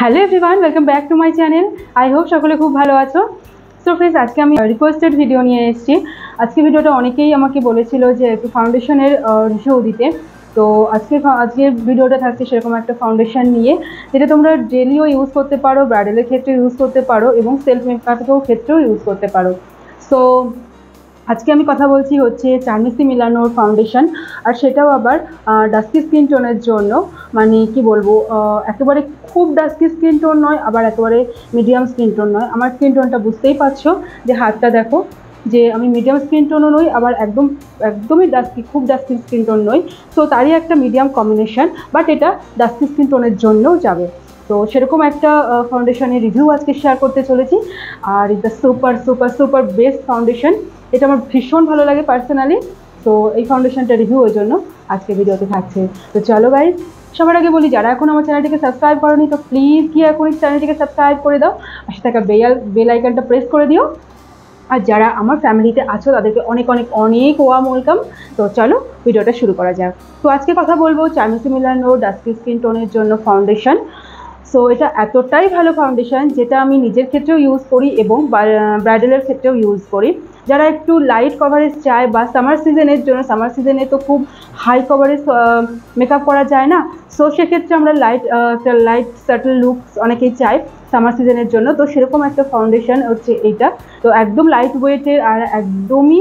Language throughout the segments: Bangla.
Hello everyone, welcome back to my channel. I hope সকলে খুব ভালো আছো। সো ফ্রেন্ডস, আজকে আমি রিকোয়েস্টেড ভিডিও নিয়ে এসেছি। আজকে ভিডিওটা অনেকেই আমাকে বলেছিল যে একটু ফাউন্ডেশনের রিভিউ দিতে। তো আজকের ভিডিওটা থাকছে সেরকম একটা ফাউন্ডেশন নিয়ে, যেটা তোমরা ডেলিও ইউজ করতে পারো, ব্রাইডালের ক্ষেত্রে ইউজ করতে পারো এবং সেলফ মেকআপের ক্ষেত্রেও ইউজ করতে পারো। সো আজকে আমি কথা বলছি হচ্ছে চার্মিসি মিলানোর ফাউন্ডেশন, আর সেটাও আবার ডাস্কি স্কিন টোনের জন্য। মানে কি বলবো, একেবারে খুব ডাস্কি স্কিন টোন নয়, আবার একেবারে মিডিয়াম স্কিন টোন নয়। আমার স্কিন টোনটা বুঝতেই পারছো, যে হাতটা দেখো, যে আমি মিডিয়াম স্কিন টোনও নই, আবার একদমই খুব ডাস্কি স্কিন টোন নই। তো তারই একটা মিডিয়াম কম্বিনেশন, বাট এটা ডাস্কি স্কিন টোনের জন্যও যাবে। তো সেরকম একটা ফাউন্ডেশনের রিভিউ আজকে শেয়ার করতে চলেছি। আর এটা super super super best foundation, এটা আমার ভীষণ ভালো লাগে পার্সোনালি। তো এই ফাউন্ডেশনটা রিভিউ ওই জন্য আজকে ভিডিওতে থাকছে। তো চলো গাইজ, সবার আগে বলি, যারা এখন আমার চ্যানেলটিকে সাবস্ক্রাইব করোনি তো প্লিজ গিয়ে এখন চ্যানেলটিকে সাবস্ক্রাইব করে দাও, পাশে থাকা বেল আইকনটা প্রেস করে দিও। আর যারা আমার ফ্যামিলিতে আছো তাদেরকে অনেক অনেক অনেক ওয়ার্ম ওয়েলকাম। তো চলো ভিডিওটা শুরু করা যাক। তো আজকে কথা বলবো চার্মিসি মিলানো ডাস্কি স্কিন টোনের জন্য ফাউন্ডেশন। সো এটা এতটাই ভালো ফাউন্ডেশন, যেটা আমি নিজের ক্ষেত্রেও ইউজ করি এবং ব্রাইডালের ক্ষেত্রেও ইউজ করি। যারা একটু লাইট কভারেজ চায়, বা সামার সিজনে তো খুব হাই কভারেজ মেকআপ করা যায় না। সো সেক্ষেত্রে আমরা লাইট সাটল লুকস অনেকেই চাই সামার সিজনের জন্য। তো সেরকম একটা ফাউন্ডেশন হচ্ছে এইটা। তো একদম লাইট ওয়েটের, আর একদমই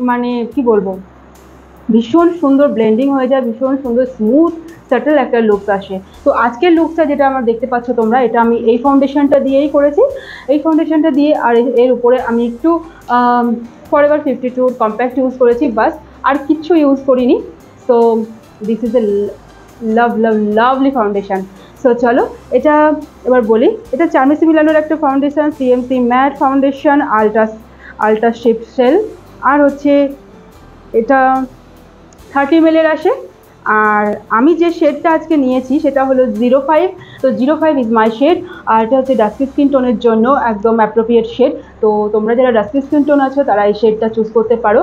মানে কি বলবো, ভীষণ সুন্দর ব্লেন্ডিং হয়ে যায়, ভীষণ সুন্দর স্মুথ সাটল একটা লুকস আসে। তো আজকের লুকসটা যেটা আমার দেখতে পাচ্ছ তোমরা, এটা আমি এই ফাউন্ডেশনটা দিয়েই করেছি। এই ফাউন্ডেশনটা দিয়ে আর এর উপরে আমি একটু ফরএভার 52 কম্প্যাক্ট ইউজ করেছি, বাস আর কিচ্ছু ইউজ করিনি। So this is a lovely foundation. So চলো এটা এবার বলি, এটা চার্মিসি মিলানোর একটা foundation, CMC matte foundation, ultra shape cell. আর হচ্ছে এটা 30 ml আসে। আর আমি যে শেডটা আজকে নিয়েছি সেটা হলো 05। তো 05 ইজ মাই শেড। আর এটা হচ্ছে ডাস্কি স্কিন টোনের জন্য একদম অ্যাপ্রোপ্রিয়েট শেড। তো তোমরা যারা ডাস্কি স্কিন টোন আছো তারা এই শেডটা চুজ করতে পারো।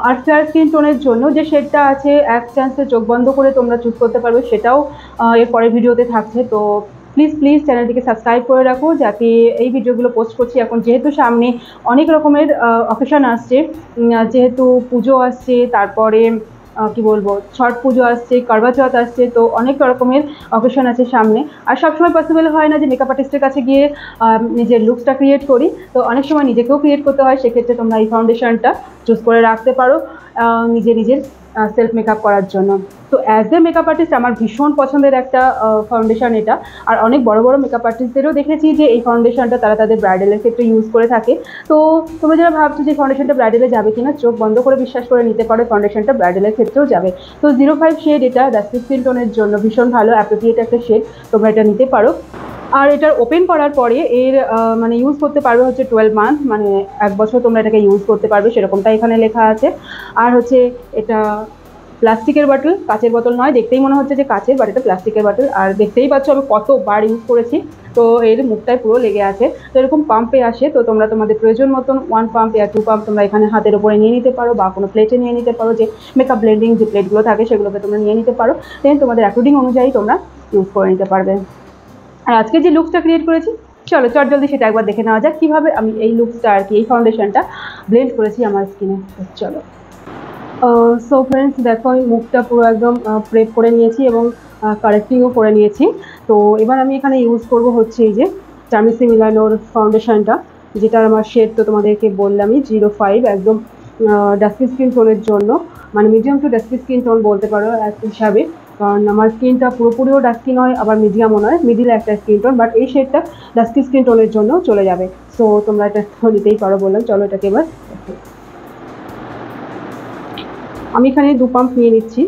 আর ফেয়ার স্কিন টোনের জন্য যে শেডটা আছে, এক চান্সে চোখ বন্ধ করে তোমরা চুজ করতে পারবে, সেটাও এর পরের ভিডিওতে থাকছে। তো প্লিজ চ্যানেলটিকে সাবস্ক্রাইব করে রাখো, যাতে এই ভিডিওগুলো পোস্ট করছি এখন, যেহেতু সামনে অনেক রকমের অকেশন আসছে, যেহেতু পুজো আসছে, তারপরে কি বলবো, ছট পুজো আসছে, করবা চৌথ আসছে, তো অনেক রকমের অকেশন আছে সামনে। আর সবসময় পসিবল হয় না যে মেকআপ আর্টিস্টের কাছে গিয়ে নিজের লুকসটা ক্রিয়েট করি। তো অনেক সময় নিজেকেও ক্রিয়েট করতে হয়, সেক্ষেত্রে তোমরা এই ফাউন্ডেশনটা চুজ করে রাখতে পারো নিজের সেলফ মেকআপ করার জন্য। তো অ্যাজ এ মেকআপ আর্টিস্ট আমার ভীষণ পছন্দের একটা ফাউন্ডেশন এটা। আর অনেক বড় বড় মেকআপ আর্টিস্টদেরও দেখেছি যে এই ফাউন্ডেশনটা তারা তাদের ব্রাইডালের ক্ষেত্রে ইউজ করে থাকে। তো তোমরা যারা ভাবছো যে ফাউন্ডেশনটা ব্রাইডালে যাবে কিনা, চোখ বন্ধ করে বিশ্বাস করে নিতে পারো, ফাউন্ডেশনটা ব্রাইডালের ক্ষেত্রেও যাবে। তো 05 শেড, এটা ডাস্কি স্কিন টোনের জন্য ভীষণ ভালো অ্যাপ্রোপ্রিয়েট একটা শেড, তোমরা এটা নিতে পারো। আর এটার ওপেন করার পরে এর মানে ইউজ করতে পারবে হচ্ছে 12 মান্থ, মানে 1 বছর তোমরা এটাকে ইউজ করতে পারবে, সেরকমটা এখানে লেখা আছে। আর হচ্ছে এটা প্লাস্টিকের বাটল, কাচের বোতল নয়, দেখতেই মনে হচ্ছে যে কাচের, বাট এটা প্লাস্টিকের বাটল। আর দেখতেই পাচ্ছ আমি কতবার ইউজ করেছি, তো এর মুখটায় পুরো লেগে আছে। তো এরকম পাম্পে আসে, তো তোমরা তোমাদের প্রয়োজন মতন 1 পাম্প या 2 পাম্প তোমরা এখানে হাতের উপরে নিয়ে নিতে পারো, বা কোনো প্লেটে নিয়ে নিতে পারো, যে মেকআপ ব্লেন্ডিং যে প্লেটগুলো থাকে সেগুলোকে তোমরা নিয়ে নিতে পারো। দেন তোমাদের অ্যাকর্ডিং অনুযায়ী তোমরা ইউজ করে নিতে পারবে। আর আজকে যে লুকসটা ক্রিয়েট করেছি, চলো জলদি সেটা একবার দেখে নেওয়া যাক, কীভাবে আমি এই লুকসটা আর কি এই ফাউন্ডেশনটা ব্লেন্ড করেছি আমার স্কিনে। চলো। সো ফ্রেন্ডস, দেখো আমি মুখটা পুরো একদম প্রেপ করে নিয়েছি এবং কারেক্টিংও করে নিয়েছি। তো এবার আমি এখানে ইউজ করব হচ্ছে এই যে চার্মিসি মিলানোর ফাউন্ডেশনটা, যেটার আমার শেড তো তোমাদেরকে বললামই 05, একদম ডাস্কি স্কিন টোনের জন্য, মানে medium to dusky skin tone বলতে পারো এক হিসাবে। কারণ আমার স্কিনটা পুরোপুরিও ডাস্কি নয়, আবার মিডিয়ামও নয়, মিডিলে একটা স্কিন টোন, বাট এই শেডটা ডাস্কি স্কিন টোনের জন্য চলে যাবে। সো তোমরা এটা নিতেই পারো বললাম। চলো এটাকে এবার আমি এখানে 2 পাম্প নিয়ে নিচ্ছি।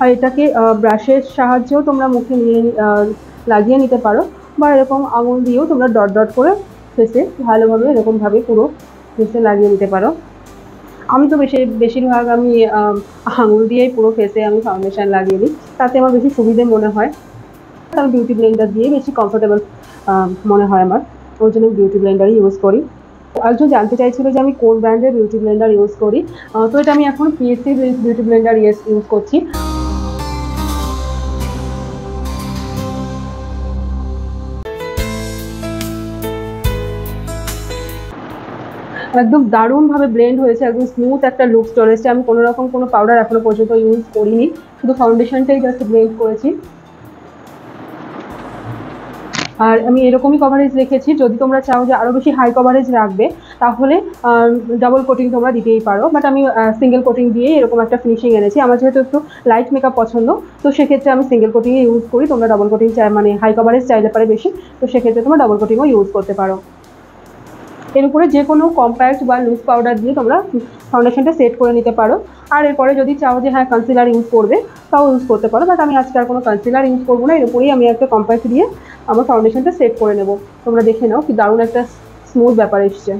আর এটাকে ব্রাশের সাহায্যেও তোমরা মুখে লাগিয়ে নিতে পারো, বা এরকম আঙুল দিয়েও তোমরা ডট ডট করে ফেসে ভালোভাবে এরকমভাবে পুরো ফেসে লাগিয়ে নিতে পারো। আমি তো বেশিরভাগ আমি আঙুল দিয়েই পুরো ফেসে আমি ফাউন্ডেশন লাগিয়ে দিই, তাতে আমার বেশি সুবিধে মনে হয়। আমি বিউটি ব্লেন্ডার দিয়ে বেশি কমফোর্টেবল মনে হয় আমার, ওই জন্য বিউটি ব্লেন্ডারই ইউজ করি। একজন জানতে চাইছিল যে আমি কোন ব্র্যান্ডের বিউটি ব্লেন্ডার ইউজ করি, তো এটা আমি এখন পিএসসি বিউটি ব্লেন্ডার ইউজ করছি। একদম দারুণভাবে ব্লেন্ড হয়েছে, একদম স্মুথ একটা লুক চলে এসেছে। আমি কোনো রকম কোনো পাউডার এখনো পর্যন্ত ইউজ করিনি, শুধু ফাউন্ডেশনটাই জাস্ট ব্লেন্ড করেছি। আর আমি এরকমই কভারেজ রেখেছি। যদি তোমরা চাও যে আরও বেশি হাই কভারেজ রাখবে তাহলে ডাবল কোটিং তোমরা দিতেই পারো, বাট আমি সিঙ্গেল কোটিং দিয়েই এরকম একটা ফিনিশিং এনেছি। আমার যেহেতু একটু লাইট মেকআপ পছন্দ, তো সেক্ষেত্রে আমি সিঙ্গেল কোটিংয়ে ইউজ করি। তোমরা ডাবল কোটিং চাই মানে হাই কভারেজ চাইলে পারে বেশি, তো সেক্ষেত্রে তোমরা ডাবল কোটিংও ইউজ করতে পারো। এর উপরে যে কোনো কম্প্যাক্ট বা লুজ পাউডার দিয়ে তোমরা ফাউন্ডেশনটা সেট করে নিতে পারো। আর এরপরে যদি চাও যে হ্যাঁ কনসিলার ইউজ করবে তাও ইউজ করতে পারো, বাট আমি আজকে আর কোনো কনসিলার ইউজ করবো না। এর উপরেই আমি একটা কম্প্যাক্ট দিয়ে আমার ফাউন্ডেশনটা সেট করে নেব। তোমরা দেখে নাও কি দারুণ একটা স্মুথ ব্যাপার এসছে।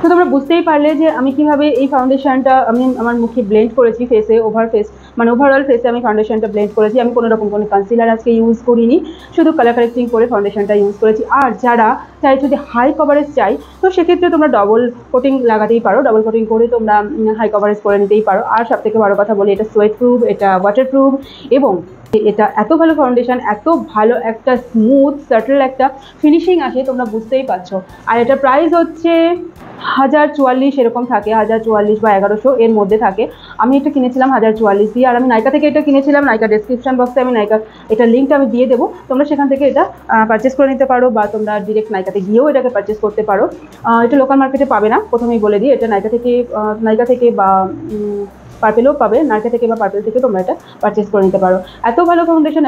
তো তোমরা বুঝতেই পারলে যে আমি কিভাবে এই ফাউন্ডেশনটা আমি আমার মুখে ব্লেন্ড করেছি, ফেসে মানে ওভারঅল ফেসে আমি ফাউন্ডেশনটা ব্লেন্ড করেছি। আমি কোনো রকম কোনো কনসিলার আজকে ইউজ করিনি, শুধু কালার কারেক্টিং করে ফাউন্ডেশনটা ইউজ করেছি। আর যারা চাইছো যে হাই কভারেজ চাই, তো সেক্ষেত্রে তোমরা ডবল কোটিং লাগাতেই পারো, ডবল কোটিং করে তোমরা হাই কভারেজ করে নিতেই পারো। আর সব থেকে বড় কথা বলি, এটা সোয়েট প্রুফ, এটা ওয়াটার প্রুফ, এবং এটা এত ভালো ফাউন্ডেশন, এত ভালো একটা স্মুথ সাটল একটা ফিনিশিং আসে, তোমরা বুঝতেই পারছো। আর এটা প্রাইস হচ্ছে 1044 এরকম থাকে, 1044 বা 1100 এর মধ্যে থাকে। আমি এটা কিনেছিলাম 1044 দিয়ে। আর আমি নাইকা থেকে এটা কিনেছিলাম। নাইকা ডেসক্রিপশন বক্সে আমি নাইকা এটা লিঙ্কটা আমি দিয়ে দেবো, তোমরা সেখান থেকে এটা পারচেস করে নিতে পারো, বা তোমরা ডিরেক্ট নাইকাতে গিয়েও এটাকে পারচেস করতে পারো। এটা লোকাল মার্কেটে পাবে না, প্রথমেই বলে দিই। এটা নাইকা থেকে বা পার্পেলও পাবে, নাইকা থেকে বা পার্পেল থেকে তোমরা এটা পারচেস করে নিতে পারো। এত ভালো ফাউন্ডেশন,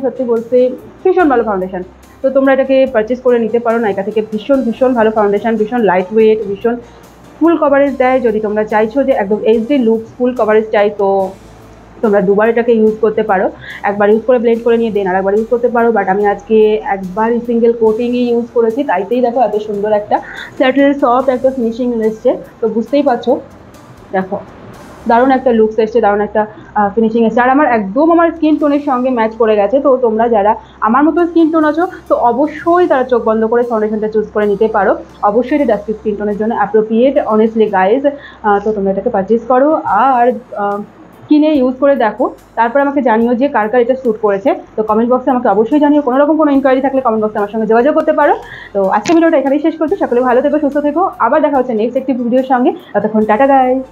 সত্যি বলতে ভীষণ ভালো ফাউন্ডেশন। তো তোমরা এটাকে পারচেস করে নিতে পারো নাইকা থেকে। ভীষণ ভালো ফাউন্ডেশন, ভীষণ লাইট ওয়েট, ভীষণ ফুল কভারেজ দেয়। যদি তোমরা চাইছো যে একদম এইচডি লুক ফুল কভারেজ চাই, তো তোমরা দুবার এটাকে ইউজ করতে পারো। একবার ইউজ করে ব্লেন্ড করে নিয়ে দেন আর একবার ইউজ করতে পারো, বাট আমি আজকে একবারই সিঙ্গেল কোটিংই ইউজ করেছি, তাইতেই দেখো এত সুন্দর একটা স্যাটেল সফট একটা ফিনিশিং এসছে। তো বুঝতেই পারছো, দেখো দারুণ একটা লুকস এসছে, দারুণ একটা ফিনিশিং এসছে। আর আমার স্কিন টোনের সঙ্গে ম্যাচ করে গেছে। তো তোমরা যারা আমার মতো স্কিন টোন আছো, তো অবশ্যই তারা চোখ বন্ধ করে ফাউন্ডেশনটা চুজ করে নিতে পারো। অবশ্যই এটা ডাস্কি স্কিন টোনের জন্য অ্যাপ্রোপ্রিয়েট, অনেস্টলি গাইজ। তো তোমরা এটাকে পারচেস করো আর কিনে ইউজ করে দেখো, তারপর আমাকে জানিও যে কার কার এটা স্যুট করেছে। তো কমেন্ট বক্সে আমাকে অবশ্যই জানিও। কোনো রকম কোনো ইনকোয়ারি থাকলে কমেন্ট বক্সে আমার সঙ্গে যোগাযোগ করতে পারো। তো আজকে ভিডিওটা এখানেই শেষ করছি। সকলে ভালো থেকো, সুস্থ থেকো। আবার দেখা হচ্ছে নেক্সট একটি ভিডিওর সঙ্গে। ততক্ষণ টাটা গাইজ।